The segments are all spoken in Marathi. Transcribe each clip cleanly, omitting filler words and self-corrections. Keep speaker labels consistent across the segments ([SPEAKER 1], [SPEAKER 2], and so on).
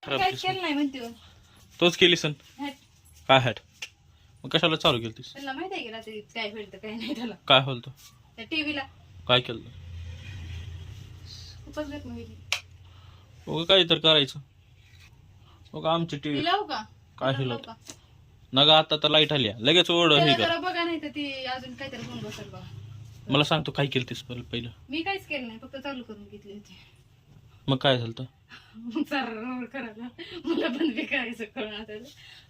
[SPEAKER 1] खराब
[SPEAKER 2] काय
[SPEAKER 1] केस.
[SPEAKER 2] केलं नाही म्हणते हो.
[SPEAKER 1] तोच केली सन
[SPEAKER 2] हॅट.
[SPEAKER 1] काय हॅट मग कशाला चालू केलतीस
[SPEAKER 2] त्याला माहित आहे की रात्री काय भेटतं काय नाही त्याला
[SPEAKER 1] काय होतं
[SPEAKER 2] त्या टीव्हीला
[SPEAKER 1] काय केलं
[SPEAKER 2] खूपच जखम होईल.
[SPEAKER 1] मग काय तर करायचं मग आमची टीव्ही
[SPEAKER 2] लावू का
[SPEAKER 1] काय
[SPEAKER 2] लावू
[SPEAKER 1] हिलत
[SPEAKER 2] का?
[SPEAKER 1] नका आता तर लाईट आली आहे. लगेच ओढ हे
[SPEAKER 2] त्याला
[SPEAKER 1] कर
[SPEAKER 2] जरा बघा नाही तर ती अजून काहीतरी होऊन बसेल बघा.
[SPEAKER 1] मला सांगतो काय केलतीस पहिलं
[SPEAKER 2] मी काहीच केलं नाही फक्त चालू करून घेतली होती.
[SPEAKER 1] मग काय झालं
[SPEAKER 2] मग सर करायला मला पण बी करायचं कळून आता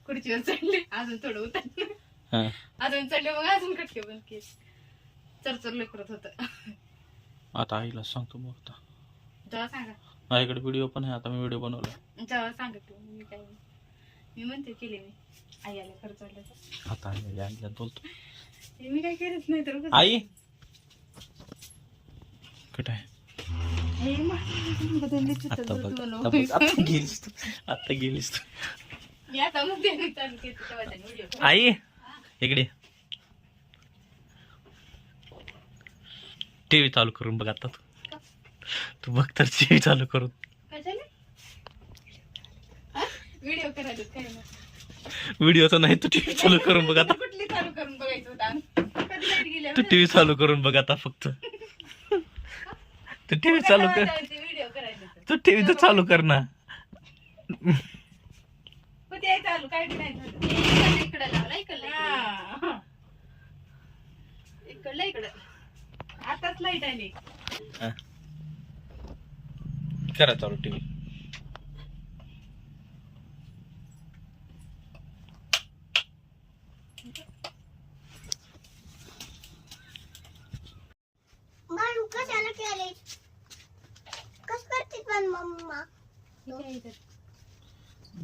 [SPEAKER 2] खुर्चीवर चढले अजून थोडं उतरलं
[SPEAKER 1] हा
[SPEAKER 2] अजून चढले मग अजून खटके बंद केले. चरचर करत होत.
[SPEAKER 1] आता आईला सांगतो मग आता
[SPEAKER 2] जेव्हा सांगा
[SPEAKER 1] माझ्याकडे व्हिडिओ पण आहे आता मी व्हिडिओ बनवला
[SPEAKER 2] जेव्हा सांगत मी काय मी म्हणते केले मी आई आल्या खर्च आल्याचं
[SPEAKER 1] आता आईला बोलतो
[SPEAKER 2] मी काय केलंच नाही तर उगाच.
[SPEAKER 1] आई कुठे आहे
[SPEAKER 2] हे बदलले चित्र
[SPEAKER 1] आता बघ
[SPEAKER 2] बनव.
[SPEAKER 1] आता बघ आता गेलीस तू आता गेलीस तू
[SPEAKER 2] मी आता मग ते चालू केली तेव्हा त्याने व्हिडिओ
[SPEAKER 1] आई इकडे टीव्ही चालू करून बघ आता तू बघ तर टीव्ही चालू करून
[SPEAKER 2] काय झालं व्हिडिओ करायला काय ना
[SPEAKER 1] व्हिडिओचा नाही तू टीव्ही चालू करून बघ आता
[SPEAKER 2] कुठली चालू करून बघायचं होतं कधी लाईट गेल्या
[SPEAKER 1] तू टीव्ही चालू करून बघ आता फक्त तू टीव्ही चालू कर
[SPEAKER 2] व्हिडिओ करायचं
[SPEAKER 1] तू टीव्ही तर चालू कर ना
[SPEAKER 2] ते चालू काय नाही झालं. इकडे लावला इकडलं इकडं आताच लाईट आली.
[SPEAKER 1] हा. करा चालू टीव्ही
[SPEAKER 3] मारू कशाला केले कस करते पण मम्मा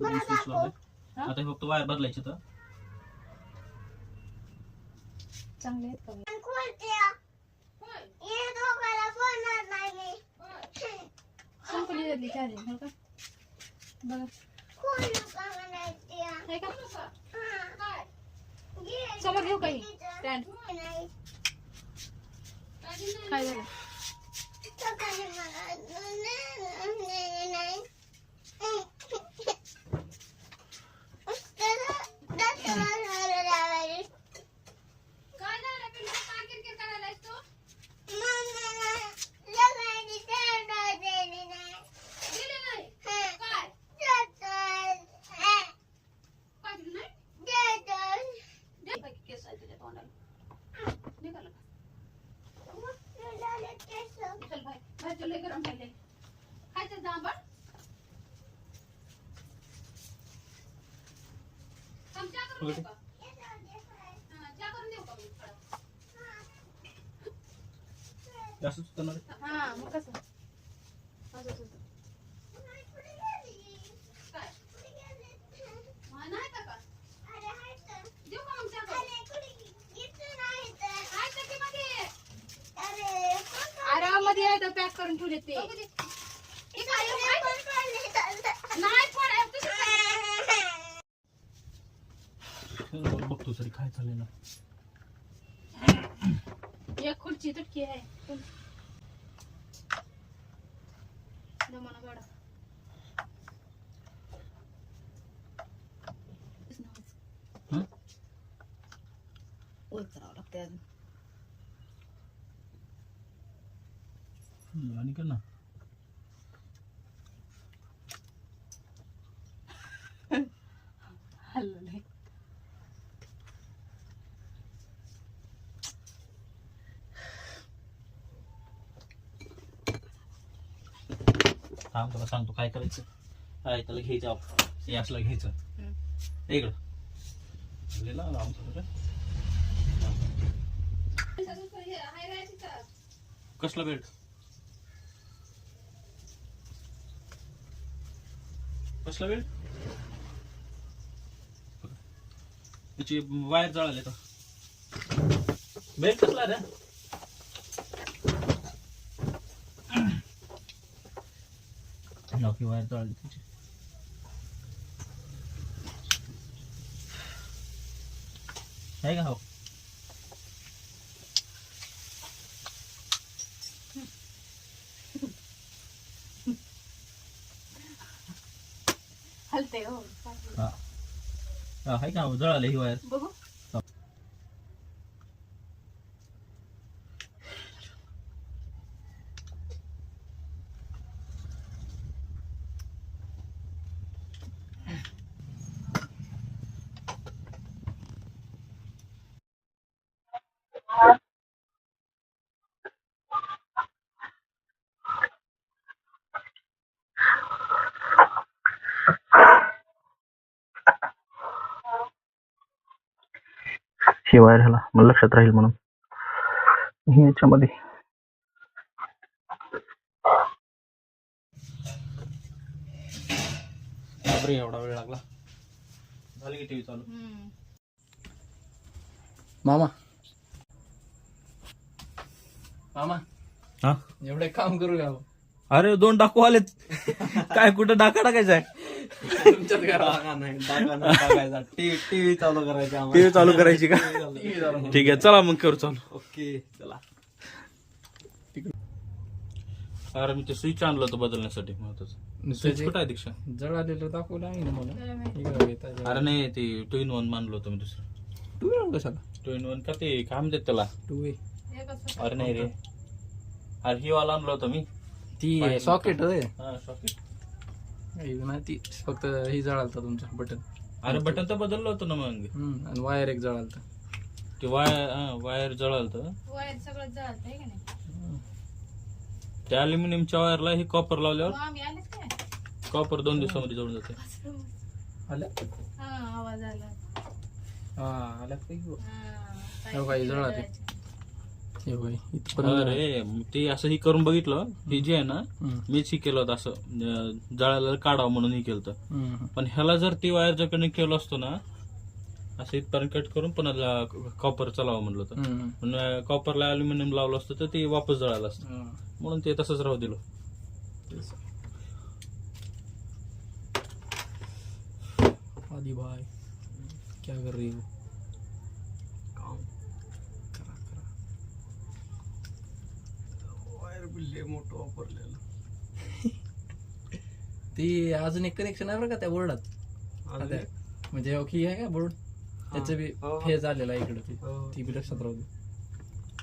[SPEAKER 3] मला दाखव
[SPEAKER 1] आता फक्त वायर बदलायची तर
[SPEAKER 2] चांगले आहेत का
[SPEAKER 3] आणि खोलते ये दोघाला फोनच नाही
[SPEAKER 2] संपली झाली चालेल हो का बघा
[SPEAKER 3] खोलू का म्हणायचे
[SPEAKER 2] आहे का
[SPEAKER 3] घे.
[SPEAKER 2] समोर घेऊ काही स्टँड
[SPEAKER 3] नाही
[SPEAKER 2] काय झालं
[SPEAKER 3] सकाळी मला नाही
[SPEAKER 1] जास्त सुटणार
[SPEAKER 2] हा मग कसं असंच होतं. अरे मध्ये आहे तर पॅक करून ठेवले ते
[SPEAKER 1] बघतो तरी काय चाललंय ना
[SPEAKER 2] एक खुर्ची तुटकी आहे जमाना गाडा
[SPEAKER 1] हं?
[SPEAKER 2] वर करावं लागते अजून
[SPEAKER 1] आणि कर ना
[SPEAKER 2] हल्लो नाही
[SPEAKER 1] थांब तुला सांगतो काय करायचं काय त्याला घ्यायचं आपण यासला घ्यायचं इकडं लिहिलं ना आमचं कसला बेल्ट कसला बेल्ट त्याची वायर जळाली तर बेल्ट कसला रे नोकी वायर जळाली त्याची आहे का हो
[SPEAKER 2] हलते हो
[SPEAKER 1] हा आहे का जळाले ही वायर.
[SPEAKER 2] बघू.
[SPEAKER 1] ही वायर ह्याला मला लक्षात राहील म्हणून ही याच्यामध्ये. बापरे एवढा वेळ लागला. झाली की टीव्ही चालू.
[SPEAKER 4] मामा मामा
[SPEAKER 1] हा
[SPEAKER 4] एवढे काम करू का?
[SPEAKER 1] अरे 2 डाकू आलेत. काय कुठं डाका टाकायचा आहे?
[SPEAKER 4] तुमच्यात करा.
[SPEAKER 1] टीव्ही चालू करायची. टीव्ही चालू करायची का? ठीक आहे चला मग करू चालू.
[SPEAKER 4] ओके चला.
[SPEAKER 1] अरे मी ते स्विच आणलं होतं बदलण्यासाठी महत्वाचं. स्विच कुठं आहे दीक्षा?
[SPEAKER 4] जळालेलं दाखवलं आहे ना मला.
[SPEAKER 1] अरे नाही ते 2 in 1 मानलं होतं मी दुसरं.
[SPEAKER 4] 2 वे कशाला?
[SPEAKER 1] 2 in 1 का ते काय म्हणतात त्याला?
[SPEAKER 4] 2 वे
[SPEAKER 1] अरे नाही रे. अरे ही वाला आणलं होतं मी.
[SPEAKER 4] ती सॉकेट आहे
[SPEAKER 1] हा सॉकेट.
[SPEAKER 4] ना ती फक्त ही जळालता तुमचं बटन.
[SPEAKER 1] अरे बटन तर बदललं होतं ना मग.
[SPEAKER 4] आणि वायर एक जळालता.
[SPEAKER 1] ते वायर जळालं.
[SPEAKER 2] वायर सगळं जळत आहे का नाही.
[SPEAKER 1] त्या अल्युमिनियमच्या वायरला हे कॉपर लावल्यावर
[SPEAKER 2] मग आम्ही आलेच काय.
[SPEAKER 1] कॉपर 2 दिवसामध्ये जळून जाते.
[SPEAKER 4] आल्या
[SPEAKER 2] हा आवाज आला.
[SPEAKER 4] हा आल्या काही
[SPEAKER 2] हा,
[SPEAKER 4] हो काही जळाले. हे बाई इथपर्यंत.
[SPEAKER 1] अरे ते असं ही करून बघितलं. हे जे आहे ना मीच ही केलं होतं असं जळायला काढावं म्हणून ही केलं होतं. पण ह्याला जर ती वायर जर कनेक्ट केलं असतो ना असं इथपर्यंत कट करून पण कॉपर चालावं म्हणलं होतं. पण कॉपरला अल्युमिनियम लावलं असतं तर ते वापस जळालं असतं म्हणून ते तसंच राहू दिलं.
[SPEAKER 4] आदि भाई क्या कर रही हो? काम करा वायर बिल्ले मोठं वापरलेलं. ती अजून एक कनेक्शन आहे बरं का त्या बोर्डात. म्हणजे ओके आहे का बोर्ड त्याचं बी फेज आलेला आहे इकडे. ती बी लक्षात राहू दे.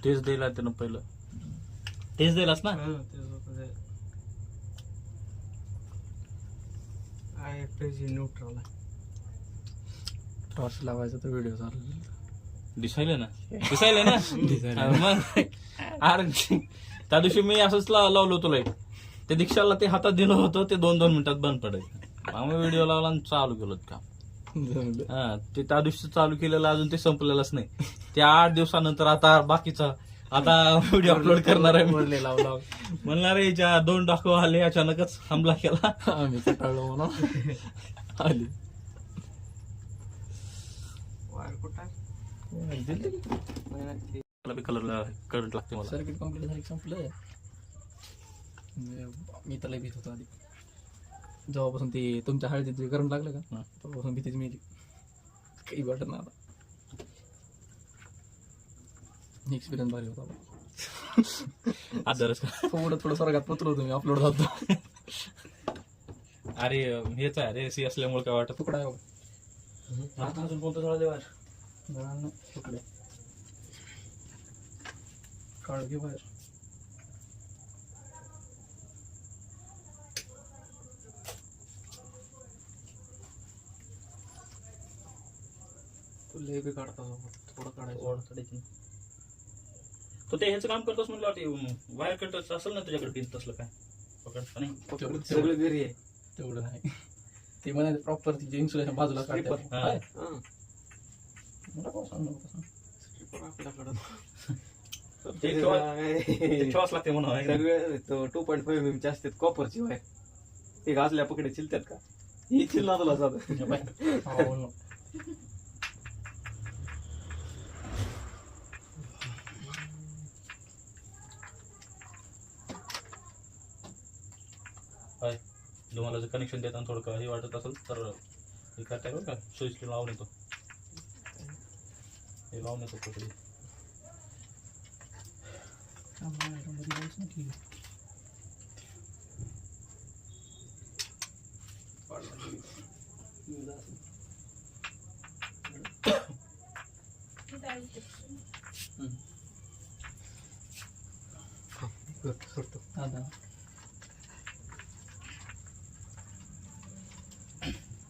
[SPEAKER 1] तेच दिला त्यानं पहिलं. तेच दिलास ना.
[SPEAKER 4] न्यूट्रल टॉर्च लावायचा तर व्हिडिओ चालू
[SPEAKER 1] दिसायला ना. मग अरे त्या दिवशी मी असंच लावलं होतं लाईट. त्या दीक्षाला ते हातात दिलं होतं ते 2-2 मिनिटात बंद पडायचं. आम्ही व्हिडिओ लावला आणि चालू केलं काम. हा ते त्या दिवशी चालू केलेलं अजून ते संपलेलंच नाही. ते 8 दिवसानंतर आता बाकीचा आता व्हिडिओ अपलोड करणार आहे. म्हणणार याच्या 2 डाकू आले अचानकच हमला केला.
[SPEAKER 4] आम्ही कटाळलो म्हणून आली.
[SPEAKER 1] कलरला करंट लागते मला.
[SPEAKER 4] सर्किट कम्प्लीट झाली संपलं. मी त्याला भीत होतो आधी. जेव्हापासून ते तुमच्या हळदीत करंट लागलं का तेव्हापासून भीतीच मिळली. काही वाटत ना आता. एक्सपिरियन्स भारी होता.
[SPEAKER 1] आदरच
[SPEAKER 4] थोडं स्वर्गात पोचलो तुम्ही अपलोड झालो.
[SPEAKER 1] अरे हेच आहे रे सी असल्यामुळे काय वाटत.
[SPEAKER 4] तुकडा आहे
[SPEAKER 1] आता अजून कोणतं झालं देवार
[SPEAKER 4] तुकडे काढ घे बाहेर. तुला बी काढता थोडं काढायचं.
[SPEAKER 1] तो ते ह्याचं काम करतोस म्हटलं वायर कटच असेल ना तुझ्याकडे पिन तसलं काय पकडता नाही.
[SPEAKER 4] सगळं घरी आहे तेवढं नाही. ते म्हणाले प्रॉपर तिचे इन्सुलेशन बाजूला काढतात.
[SPEAKER 1] ठेवाच लागते म्हणून.
[SPEAKER 4] सगळे 2.5 mm चे असतात कॉपरची वायर. ते घासल्या पकडे चिलतात का ही चिल्ला तुला जात.
[SPEAKER 1] तुम्हाला जर कनेक्शन देताना थोडं काही वाटत असेल तर हे करताय बरं का. स्विच लावून येतो. हे लावून येतो पकडे.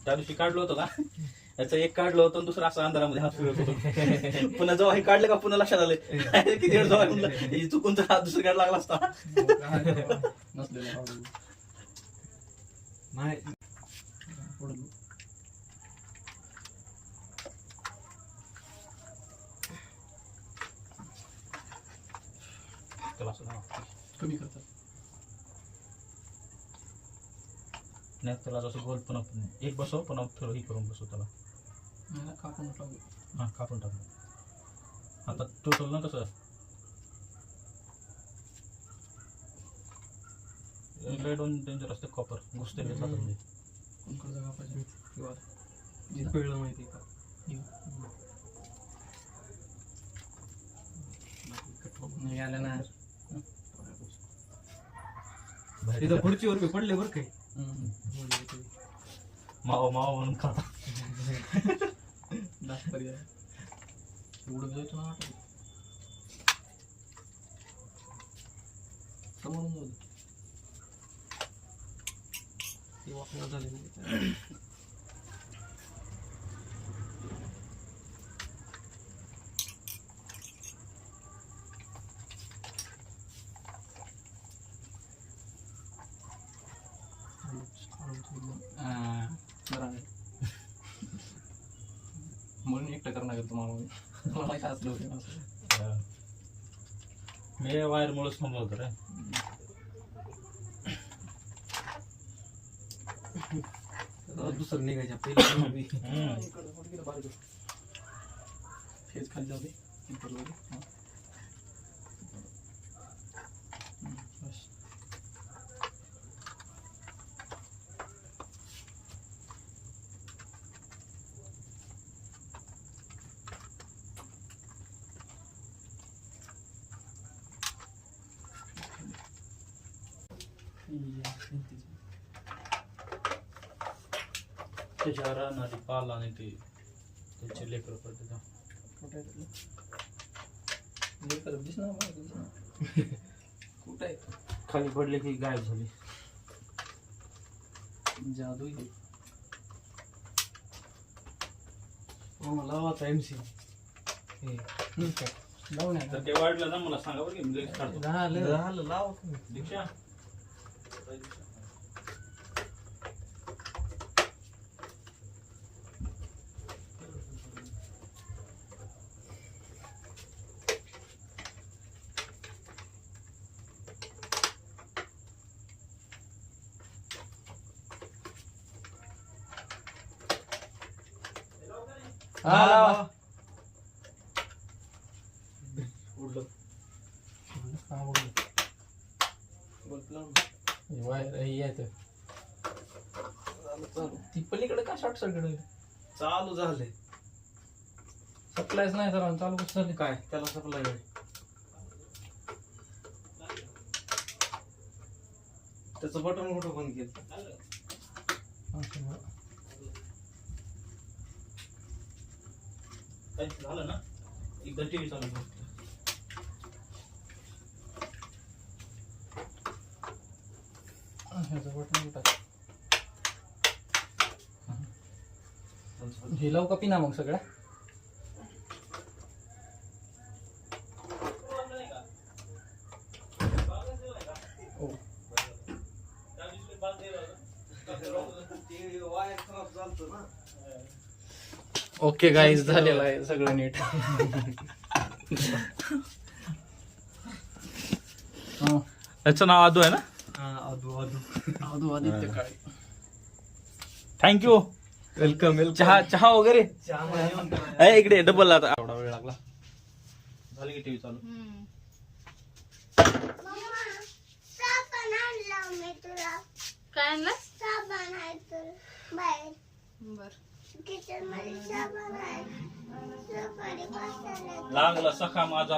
[SPEAKER 1] त्या दिवशी काढलं होतं का याचं एक काढलं होतं आणि दुसरं असं अंधारामध्ये हात फिरत होतो. पुन्हा जेव्हा हे काढलं का पुन्हा लक्षात आलं किती वेळ जेव्हा म्हणलं हे चुकून तर हात दुसरीकडे लागला असता.
[SPEAKER 4] नाही
[SPEAKER 1] त्याला असं लावा.
[SPEAKER 4] कमी करतात.
[SPEAKER 1] नाही त्याला जसं गोल पुन्हा एक बसव पुन्हा थोडं हे करून बसव त्याला.
[SPEAKER 4] मला कापून टाकू.
[SPEAKER 1] हा कापून टाकलं आता टोटल ना कसं लय दोन डेंजर असते कॉपर घुसते हातामध्ये.
[SPEAKER 4] कोणकडे जागा पाहिजे किंवा
[SPEAKER 5] कळलं माहिती का
[SPEAKER 4] नाही आलं ना.
[SPEAKER 5] तिथं खुर्चीवर बी पडले बरं काही
[SPEAKER 1] मावा मावा म्हणून खाता.
[SPEAKER 4] दास पर्याय उडून जायचं ना वाटत समोरून जाऊ दे.
[SPEAKER 5] ते वाकणं झाले नाही.
[SPEAKER 4] बरं म्हणून एकटं करणार तुम्हाला मला काय असलं होतं असं.
[SPEAKER 1] मी वायर मुळेच थांबलो होतो रे.
[SPEAKER 5] दुसरं निघायच्या पहिले
[SPEAKER 4] हेच खाली जाऊ दे.
[SPEAKER 1] त्याच्या राहणारी पाल आणि ते त्याचे लेकर पडते का
[SPEAKER 4] दिसणार कुठं आहे
[SPEAKER 1] खाली पडले की गायब झाली.
[SPEAKER 4] जादू आहे.
[SPEAKER 5] लावाचा MC
[SPEAKER 4] लावून
[SPEAKER 1] तर ते वाढलं ना मला सांगा बरं की मी लगेच काढतो.
[SPEAKER 5] झालं लावा तुम्ही.
[SPEAKER 1] दीक्षा
[SPEAKER 4] हा लावा.
[SPEAKER 5] उडलं
[SPEAKER 4] वायर हे येतं. ती पलीकडे का शॉर्ट सर्किट
[SPEAKER 5] चालू झाले
[SPEAKER 4] सप्लायच नाही तर चालू कसं झाली
[SPEAKER 5] काय त्याला सप्लाय त्याचं बटन कुठं बंद केलं
[SPEAKER 1] काय झालं ना एकदा टीव्ही चालू कर.
[SPEAKER 4] हे लावू का पिना मग सगळ्या
[SPEAKER 5] वायर खराब चालतो ना.
[SPEAKER 4] ओके गाईज झालेलं आहे सगळं नीट.
[SPEAKER 1] याचं नाव आदू आहे ना.
[SPEAKER 4] आदित्य काळे.
[SPEAKER 1] थँक्यू.
[SPEAKER 5] वेलकम
[SPEAKER 1] चहा चहा वगैरे
[SPEAKER 5] वेलकम.
[SPEAKER 1] ए, इकडे डबल आता एवढा वेळ लागला. झाली की टीव्ही चालू.
[SPEAKER 3] मम्मा साबण आणला मी तुला.
[SPEAKER 2] काय आणलं?
[SPEAKER 3] साबण आहे तुला बाहेर
[SPEAKER 2] बर
[SPEAKER 3] किचन मध्ये साबण आहे. सकाळी बसायला
[SPEAKER 1] लागला सखा माझा